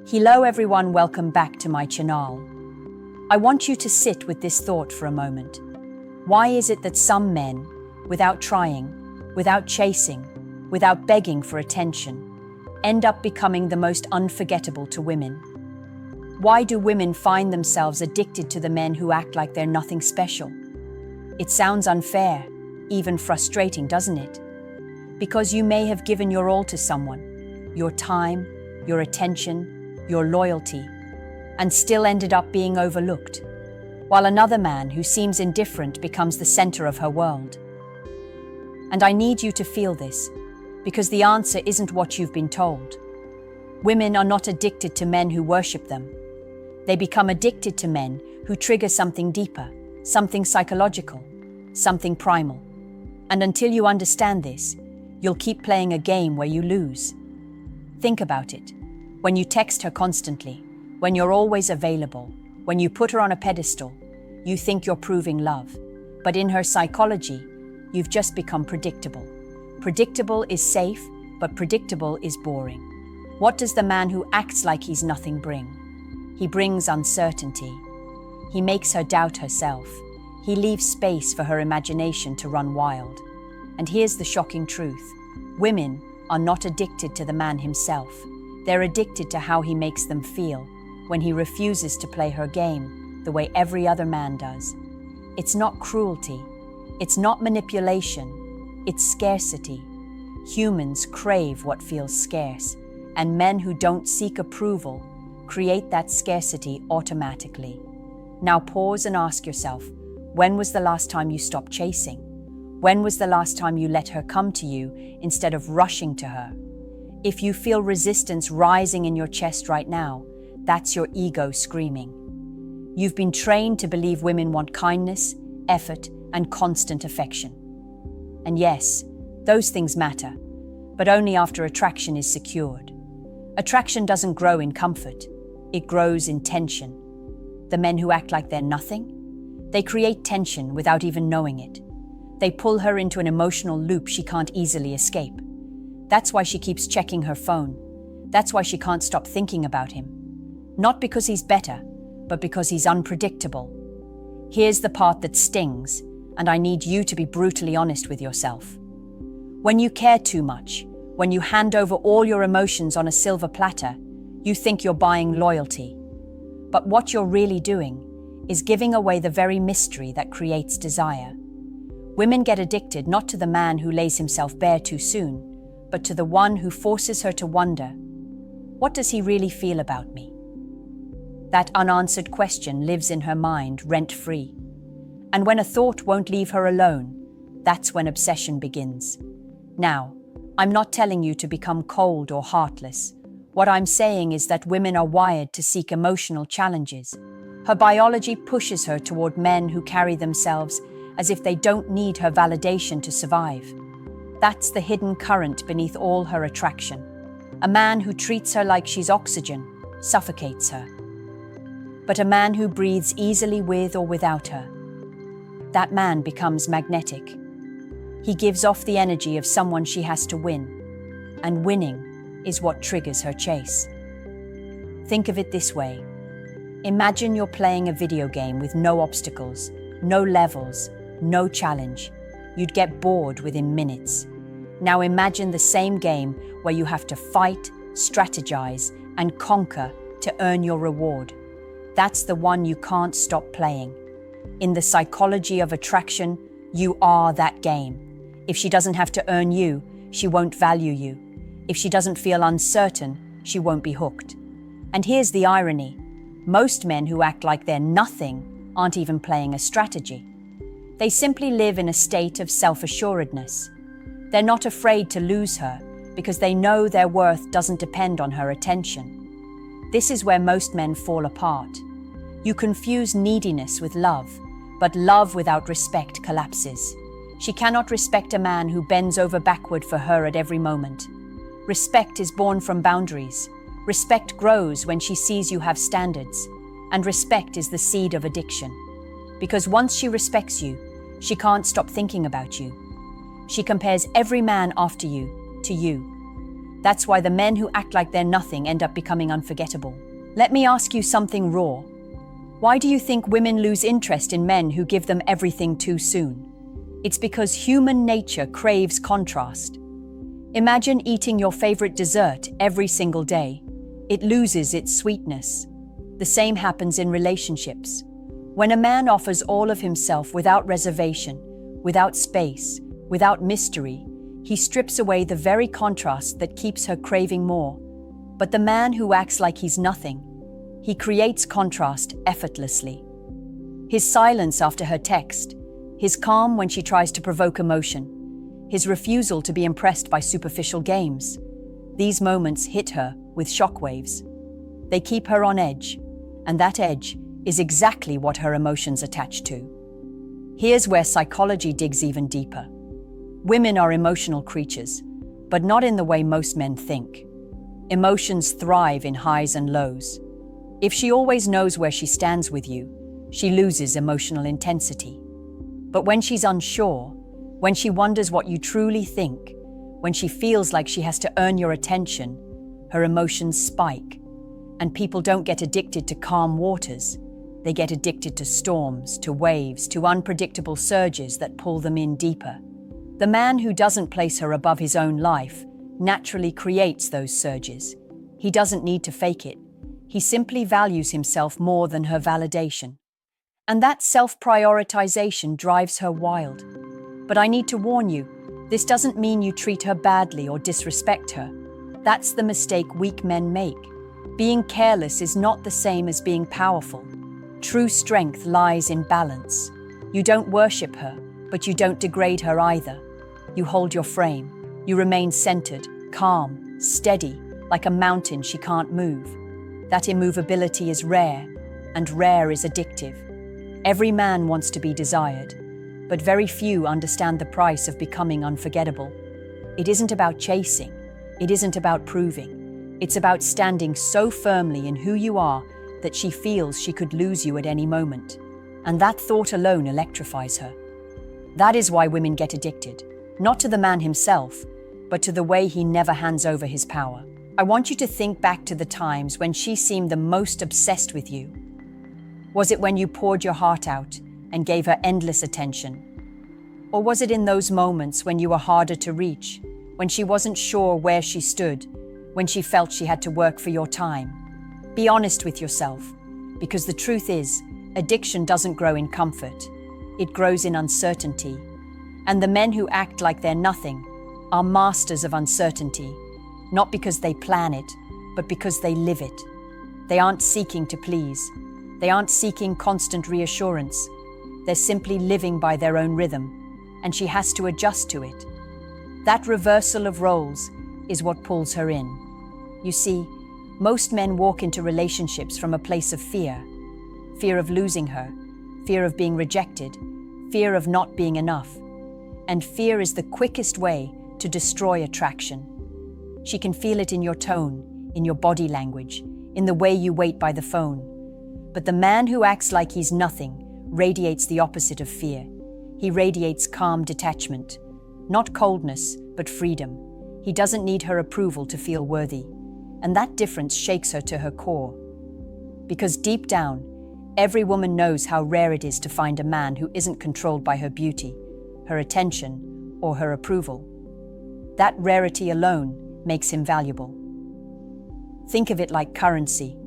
Hello everyone, welcome back to my channel. I want you to sit with this thought for a moment. Why is it that some men, without trying, without chasing, without begging for attention, end up becoming the most unforgettable to women? Why do women find themselves addicted to the men who act like they're nothing special? It sounds unfair, even frustrating, doesn't it? Because you may have given your all to someone, your time, your attention, your loyalty, and still ended up being overlooked, while another man who seems indifferent becomes the center of her world. And I need you to feel this, because the answer isn't what you've been told. Women are not addicted to men who worship them. They become addicted to men who trigger something deeper, something psychological, something primal. And until you understand this, you'll keep playing a game where you lose. Think about it. When you text her constantly, when you're always available, when you put her on a pedestal, you think you're proving love. But in her psychology, you've just become predictable. Predictable is safe, but predictable is boring. What does the man who acts like he's nothing bring? He brings uncertainty. He makes her doubt herself. He leaves space for her imagination to run wild. And here's the shocking truth. Women are not addicted to the man himself. They're addicted to how he makes them feel when he refuses to play her game the way every other man does. It's not cruelty. It's not manipulation. It's scarcity. Humans crave what feels scarce, and men who don't seek approval create that scarcity automatically. Now pause and ask yourself, when was the last time you stopped chasing? When was the last time you let her come to you instead of rushing to her? If you feel resistance rising in your chest right now, that's your ego screaming. You've been trained to believe women want kindness, effort, and constant affection. And yes, those things matter, but only after attraction is secured. Attraction doesn't grow in comfort, it grows in tension. The men who act like they're nothing, they create tension without even knowing it. They pull her into an emotional loop she can't easily escape. That's why she keeps checking her phone. That's why she can't stop thinking about him. Not because he's better, but because he's unpredictable. Here's the part that stings, and I need you to be brutally honest with yourself. When you care too much, when you hand over all your emotions on a silver platter, you think you're buying loyalty. But what you're really doing is giving away the very mystery that creates desire. Women get addicted not to the man who lays himself bare too soon, but to the one who forces her to wonder, what does he really feel about me? That unanswered question lives in her mind rent-free. And when a thought won't leave her alone, that's when obsession begins. Now, I'm not telling you to become cold or heartless. What I'm saying is that women are wired to seek emotional challenges. Her biology pushes her toward men who carry themselves as if they don't need her validation to survive. That's the hidden current beneath all her attraction. A man who treats her like she's oxygen suffocates her. But a man who breathes easily with or without her, that man becomes magnetic. He gives off the energy of someone she has to win, and winning is what triggers her chase. Think of it this way. Imagine you're playing a video game with no obstacles, no levels, no challenge. You'd get bored within minutes. Now imagine the same game where you have to fight, strategize, and conquer to earn your reward. That's the one you can't stop playing. In the psychology of attraction, you are that game. If she doesn't have to earn you, she won't value you. If she doesn't feel uncertain, she won't be hooked. And here's the irony. Most men who act like they're nothing aren't even playing a strategy. They simply live in a state of self-assuredness. They're not afraid to lose her because they know their worth doesn't depend on her attention. This is where most men fall apart. You confuse neediness with love, but love without respect collapses. She cannot respect a man who bends over backward for her at every moment. Respect is born from boundaries. Respect grows when she sees you have standards, and respect is the seed of addiction. Because once she respects you, she can't stop thinking about you. She compares every man after you to you. That's why the men who act like they're nothing end up becoming unforgettable. Let me ask you something raw. Why do you think women lose interest in men who give them everything too soon? It's because human nature craves contrast. Imagine eating your favorite dessert every single day. It loses its sweetness. The same happens in relationships. When a man offers all of himself without reservation, without space, without mystery, he strips away the very contrast that keeps her craving more. But the man who acts like he's nothing, he creates contrast effortlessly. His silence after her text, his calm when she tries to provoke emotion, his refusal to be impressed by superficial games. These moments hit her with shockwaves. They keep her on edge, and that edge is exactly what her emotions attach to. Here's where psychology digs even deeper. Women are emotional creatures, but not in the way most men think. Emotions thrive in highs and lows. If she always knows where she stands with you, she loses emotional intensity. But when she's unsure, when she wonders what you truly think, when she feels like she has to earn your attention, her emotions spike. And people don't get addicted to calm waters. They get addicted to storms, to waves, to unpredictable surges that pull them in deeper. The man who doesn't place her above his own life naturally creates those surges. He doesn't need to fake it. He simply values himself more than her validation. And that self-prioritization drives her wild. But I need to warn you, this doesn't mean you treat her badly or disrespect her. That's the mistake weak men make. Being careless is not the same as being powerful. True strength lies in balance. You don't worship her, but you don't degrade her either. You hold your frame. You remain centered, calm, steady, like a mountain she can't move. That immovability is rare, and rare is addictive. Every man wants to be desired, but very few understand the price of becoming unforgettable. It isn't about chasing. It isn't about proving. It's about standing so firmly in who you are that she feels she could lose you at any moment. And that thought alone electrifies her. That is why women get addicted, not to the man himself, but to the way he never hands over his power. I want you to think back to the times when she seemed the most obsessed with you. Was it when you poured your heart out and gave her endless attention? Or was it in those moments when you were harder to reach, when she wasn't sure where she stood, when she felt she had to work for your time? Be honest with yourself, because the truth is, addiction doesn't grow in comfort. It grows in uncertainty. And the men who act like they're nothing are masters of uncertainty, not because they plan it, but because they live it. They aren't seeking to please. They aren't seeking constant reassurance. They're simply living by their own rhythm, and she has to adjust to it. That reversal of roles is what pulls her in. You see, most men walk into relationships from a place of fear. Fear of losing her, fear of being rejected, fear of not being enough. And fear is the quickest way to destroy attraction. She can feel it in your tone, in your body language, in the way you wait by the phone. But the man who acts like he's nothing radiates the opposite of fear. He radiates calm detachment, not coldness, but freedom. He doesn't need her approval to feel worthy. And that difference shakes her to her core. Because deep down, every woman knows how rare it is to find a man who isn't controlled by her beauty, her attention, or her approval. That rarity alone makes him valuable. Think of it like currency.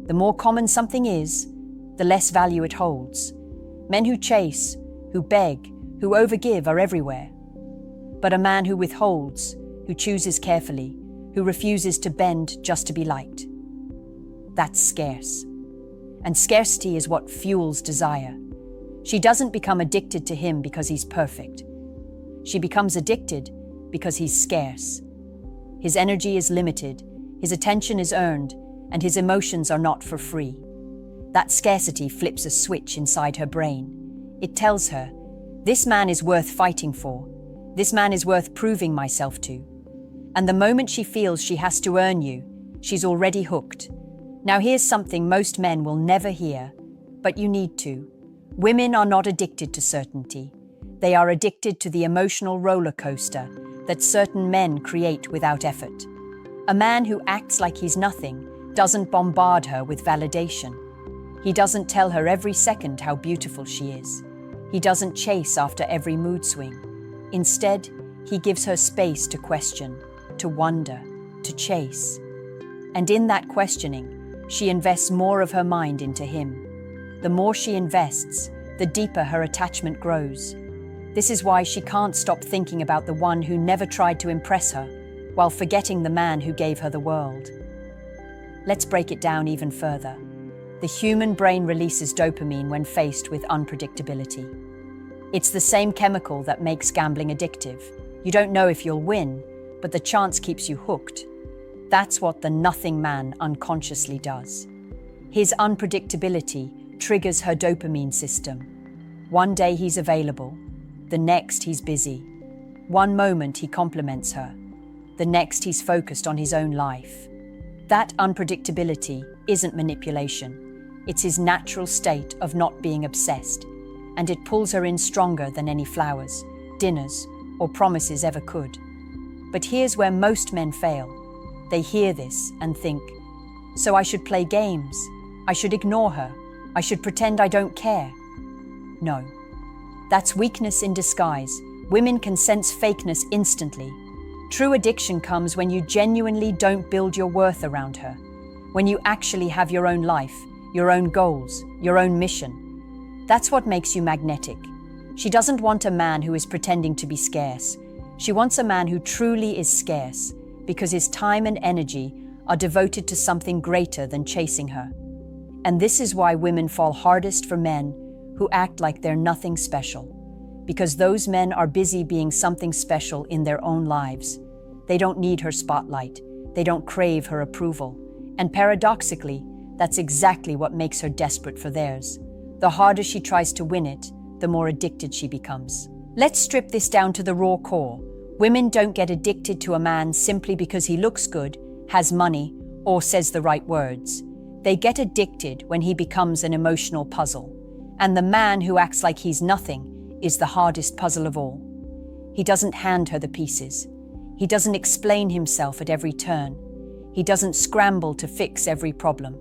The more common something is, the less value it holds. Men who chase, who beg, who overgive are everywhere. But a man who withholds, who chooses carefully, who refuses to bend just to be liked, that's scarce. And scarcity is what fuels desire. She doesn't become addicted to him because he's perfect. She becomes addicted because he's scarce. His energy is limited, his attention is earned, and his emotions are not for free. That scarcity flips a switch inside her brain. It tells her, this man is worth fighting for. This man is worth proving myself to. And the moment she feels she has to earn you, she's already hooked. Now here's something most men will never hear, but you need to. Women are not addicted to certainty. They are addicted to the emotional roller coaster that certain men create without effort. A man who acts like he's nothing doesn't bombard her with validation. He doesn't tell her every second how beautiful she is. He doesn't chase after every mood swing. Instead, he gives her space to question, to wonder, to chase. And in that questioning, she invests more of her mind into him. The more she invests, the deeper her attachment grows. This is why she can't stop thinking about the one who never tried to impress her, while forgetting the man who gave her the world. Let's break it down even further. The human brain releases dopamine when faced with unpredictability. It's the same chemical that makes gambling addictive. You don't know if you'll win, but the chance keeps you hooked. That's what the nothing man unconsciously does. His unpredictability triggers her dopamine system. One day he's available, the next he's busy. One moment he compliments her, the next he's focused on his own life. That unpredictability isn't manipulation. It's his natural state of not being obsessed, and it pulls her in stronger than any flowers, dinners, or promises ever could. But here's where most men fail. They hear this and think, so I should play games, I should ignore her, I should pretend I don't care. No, that's weakness in disguise. Women can sense fakeness instantly. True addiction comes when you genuinely don't build your worth around her, when you actually have your own life, your own goals, your own mission. That's what makes you magnetic. She doesn't want a man who is pretending to be scarce. She wants a man who truly is scarce, because his time and energy are devoted to something greater than chasing her. And this is why women fall hardest for men who act like they're nothing special, because those men are busy being something special in their own lives. They don't need her spotlight. They don't crave her approval. And paradoxically, that's exactly what makes her desperate for theirs. The harder she tries to win it, the more addicted she becomes. Let's strip this down to the raw core. Women don't get addicted to a man simply because he looks good, has money, or says the right words. They get addicted when he becomes an emotional puzzle. And the man who acts like he's nothing is the hardest puzzle of all. He doesn't hand her the pieces. He doesn't explain himself at every turn. He doesn't scramble to fix every problem.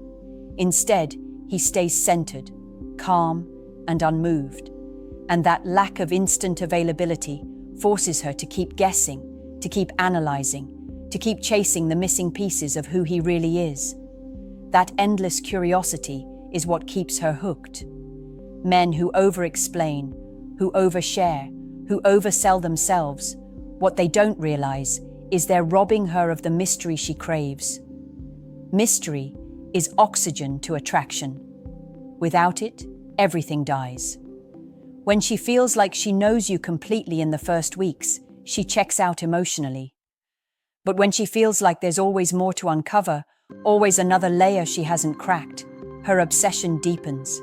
Instead, he stays centered, calm, and unmoved. And that lack of instant availability forces her to keep guessing, to keep analyzing, to keep chasing the missing pieces of who he really is. That endless curiosity is what keeps her hooked. Men who over-explain, who overshare, who oversell themselves, what they don't realize is they're robbing her of the mystery she craves. Mystery is oxygen to attraction. Without it, everything dies. When she feels like she knows you completely in the first weeks, she checks out emotionally. But when she feels like there's always more to uncover, always another layer she hasn't cracked, her obsession deepens.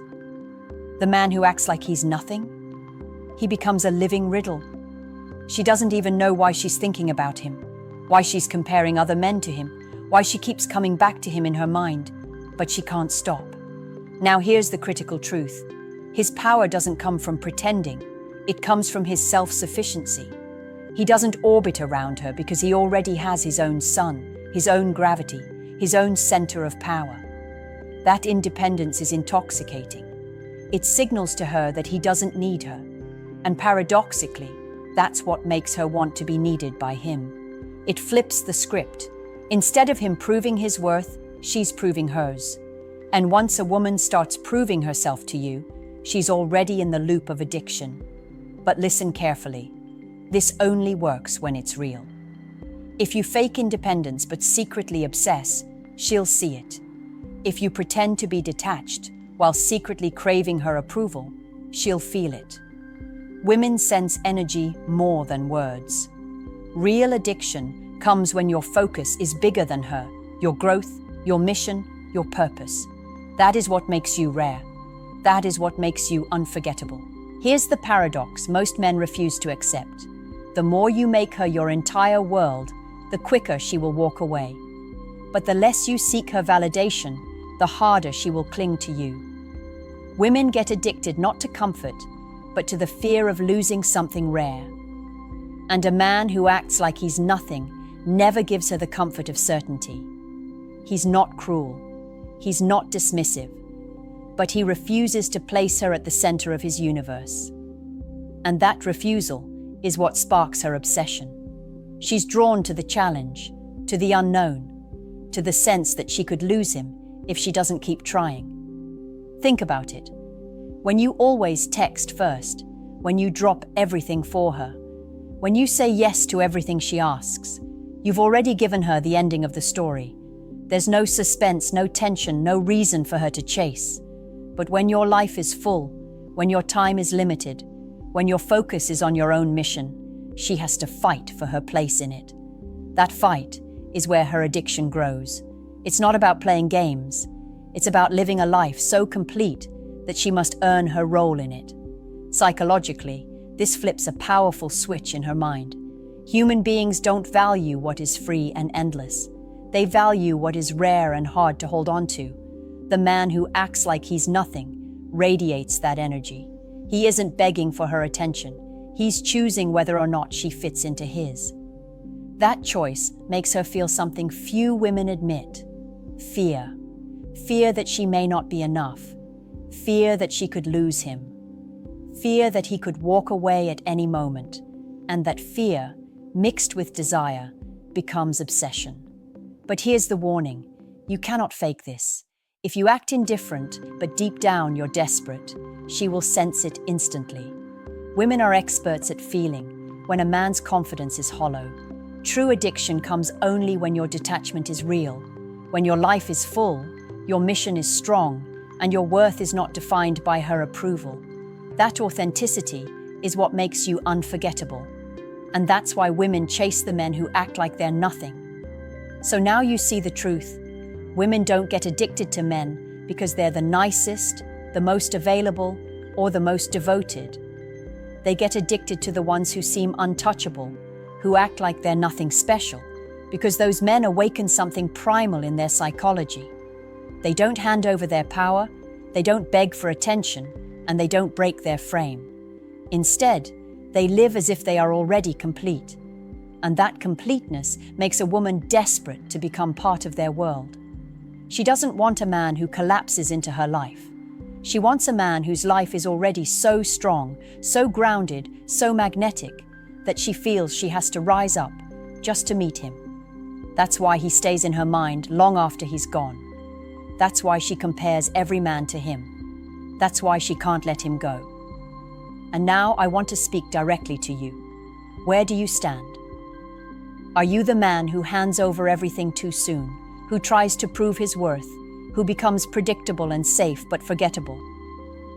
The man who acts like he's nothing, he becomes a living riddle. She doesn't even know why she's thinking about him, why she's comparing other men to him, why she keeps coming back to him in her mind, but she can't stop. Now here's the critical truth. His power doesn't come from pretending, it comes from his self-sufficiency. He doesn't orbit around her because he already has his own sun, his own gravity, his own center of power. That independence is intoxicating. It signals to her that he doesn't need her. And paradoxically, that's what makes her want to be needed by him. It flips the script. Instead of him proving his worth, she's proving hers. And once a woman starts proving herself to you, she's already in the loop of addiction. But listen carefully. This only works when it's real. If you fake independence but secretly obsess, she'll see it. If you pretend to be detached while secretly craving her approval, she'll feel it. Women sense energy more than words. Real addiction comes when your focus is bigger than her, your growth, your mission, your purpose. That is what makes you rare. That is what makes you unforgettable. Here's the paradox most men refuse to accept. The more you make her your entire world, the quicker she will walk away. But the less you seek her validation, the harder she will cling to you. Women get addicted not to comfort, but to the fear of losing something rare. And a man who acts like he's nothing never gives her the comfort of certainty. He's not cruel. He's not dismissive. But he refuses to place her at the center of his universe. And that refusal is what sparks her obsession. She's drawn to the challenge, to the unknown, to the sense that she could lose him if she doesn't keep trying. Think about it. When you always text first, when you drop everything for her, when you say yes to everything she asks, you've already given her the ending of the story. There's no suspense, no tension, no reason for her to chase. But when your life is full, when your time is limited, when your focus is on your own mission, she has to fight for her place in it. That fight is where her addiction grows. It's not about playing games. It's about living a life so complete that she must earn her role in it. Psychologically, this flips a powerful switch in her mind. Human beings don't value what is free and endless. They value what is rare and hard to hold on to. The man who acts like he's nothing radiates that energy. He isn't begging for her attention. He's choosing whether or not she fits into his. That choice makes her feel something few women admit: fear. Fear that she may not be enough. Fear that she could lose him. Fear that he could walk away at any moment. And that fear, mixed with desire, becomes obsession. But here's the warning: you cannot fake this. If you act indifferent, but deep down you're desperate, she will sense it instantly. Women are experts at feeling when a man's confidence is hollow. True addiction comes only when your detachment is real, when your life is full, your mission is strong, and your worth is not defined by her approval. That authenticity is what makes you unforgettable. And that's why women chase the men who act like they're nothing. So now you see the truth. Women don't get addicted to men because they're the nicest, the most available, or the most devoted. They get addicted to the ones who seem untouchable, who act like they're nothing special, because those men awaken something primal in their psychology. They don't hand over their power, they don't beg for attention, and they don't break their frame. Instead, they live as if they are already complete. And that completeness makes a woman desperate to become part of their world. She doesn't want a man who collapses into her life. She wants a man whose life is already so strong, so grounded, so magnetic, that she feels she has to rise up just to meet him. That's why he stays in her mind long after he's gone. That's why she compares every man to him. That's why she can't let him go. And now I want to speak directly to you. Where do you stand? Are you the man who hands over everything too soon, who tries to prove his worth, who becomes predictable and safe but forgettable?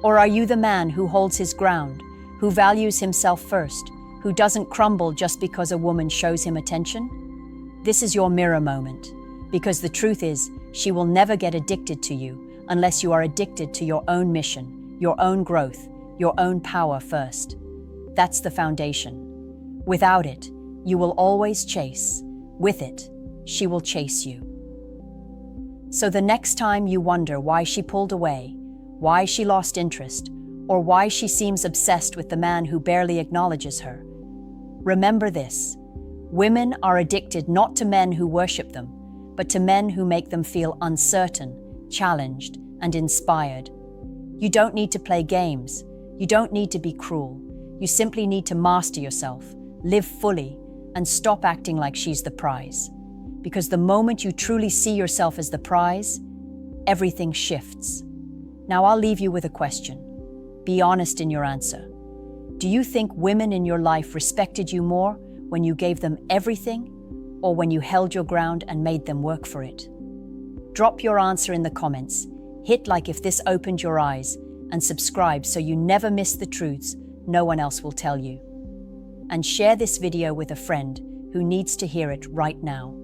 Or are you the man who holds his ground, who values himself first, who doesn't crumble just because a woman shows him attention? This is your mirror moment, because the truth is, she will never get addicted to you unless you are addicted to your own mission, your own growth, your own power first. That's the foundation. Without it, you will always chase. With it, she will chase you. So the next time you wonder why she pulled away, why she lost interest, or why she seems obsessed with the man who barely acknowledges her, remember this: women are addicted not to men who worship them, but to men who make them feel uncertain, challenged, and inspired. You don't need to play games. You don't need to be cruel. You simply need to master yourself, live fully, and stop acting like she's the prize. Because the moment you truly see yourself as the prize, everything shifts. Now I'll leave you with a question. Be honest in your answer. Do you think women in your life respected you more when you gave them everything, or when you held your ground and made them work for it? Drop your answer in the comments, hit like if this opened your eyes, and subscribe so you never miss the truths no one else will tell you. And share this video with a friend who needs to hear it right now.